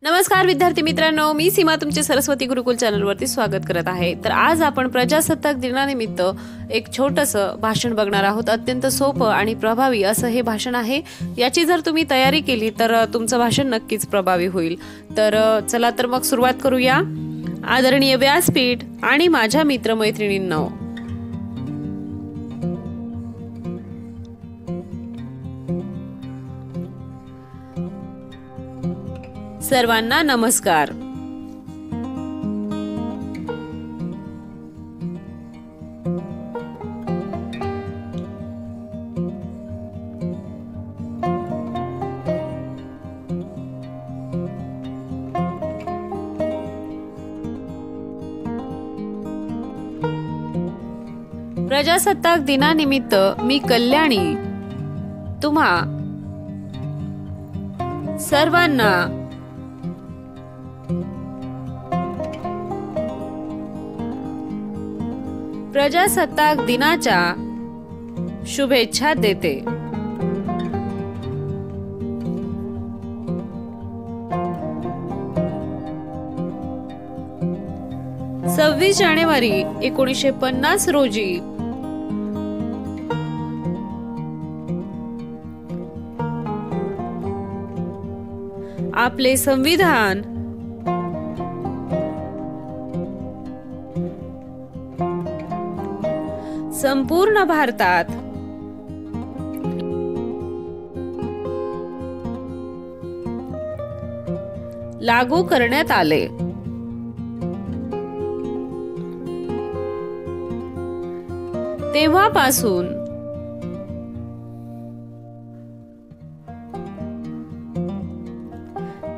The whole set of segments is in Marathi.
नमस्कार विद्यार्थी मित्रांनो, मी सीमा तुमचे सरस्वती गुरुकुल चॅनलवरती स्वागत करत आहे। तर आज आपण प्रजासत्ताक दिनानिमित्त एक छोटंसं भाषण बघणार आहोत। अत्यंत सोपं आणि प्रभावी असं हे भाषण आहे। याची जर तुम्ही तयारी केली तर तुमचं भाषण नक्कीच प्रभावी होईल। तर चला तर मग सुरुवात करूया। आदरणीय व्यासपीठ आणि माझ्या मित्रमैत्रिणींनो, सर्वांना नमस्कार। प्रजासत्ताक दिनानिमित्त मी कल्याणी तुम्हा सर्वांना प्रजासत्ताक दिनाच्या शुभेच्छा देते। 26 जानेवारी 1950 रोजी आपले संविधान संपूर्ण भारतात लागू करण्यात आले। तेव्हापासून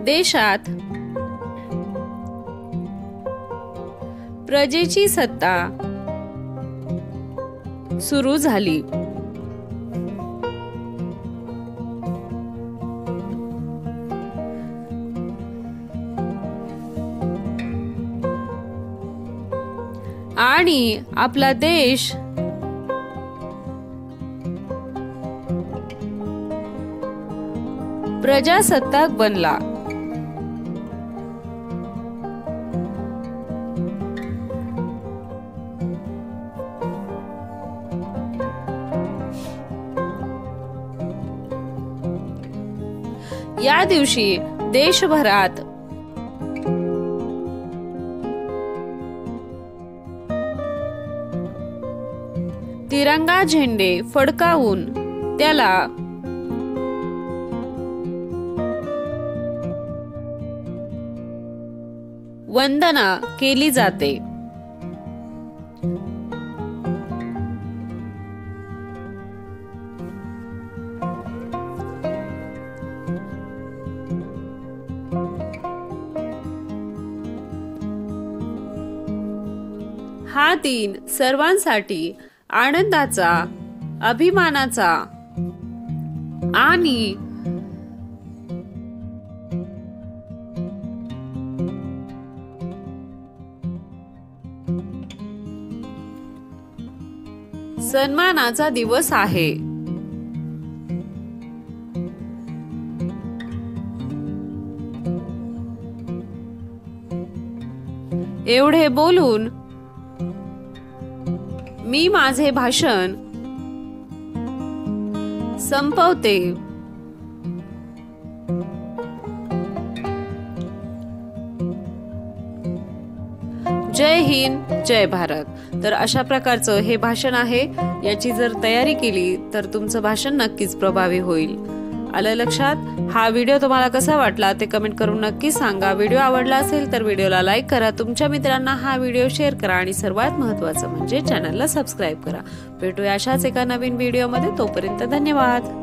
देशात प्रजेची सत्ता सुरू झाली। आणि आपला देश प्रजासत्ताक बनला। या दिवशी देशभरात तिरंगा झेंडे फडकावून त्याला वंदना केली जाते। हा दिन सर्वांसाठी आनंदाचा, अभिमानाचा आणि सन्मानाचा दिवस आहे। एवढे बोलून मी माझे भाषण संपवते। जय हिंद, जय भारत। तर अशा प्रकारचं हे भाषण आहे। याची जर तयारी केली तर तुमचं भाषण नक्कीच प्रभावी होईल। आलं लक्षात? हा व्हिडिओ तुम्हाला कसा वाटला ते कमेंट करून नक्की सांगा। व्हिडिओ आवडला असेल तर व्हिडिओला लाईक करा, तुमच्या मित्रांना हा व्हिडिओ शेअर करा आणि सर्वात महत्त्वाचं म्हणजे चॅनलला सबस्क्राईब करा। भेटूया अशाच एका नवीन व्हिडिओमध्ये। तोपर्यंत धन्यवाद।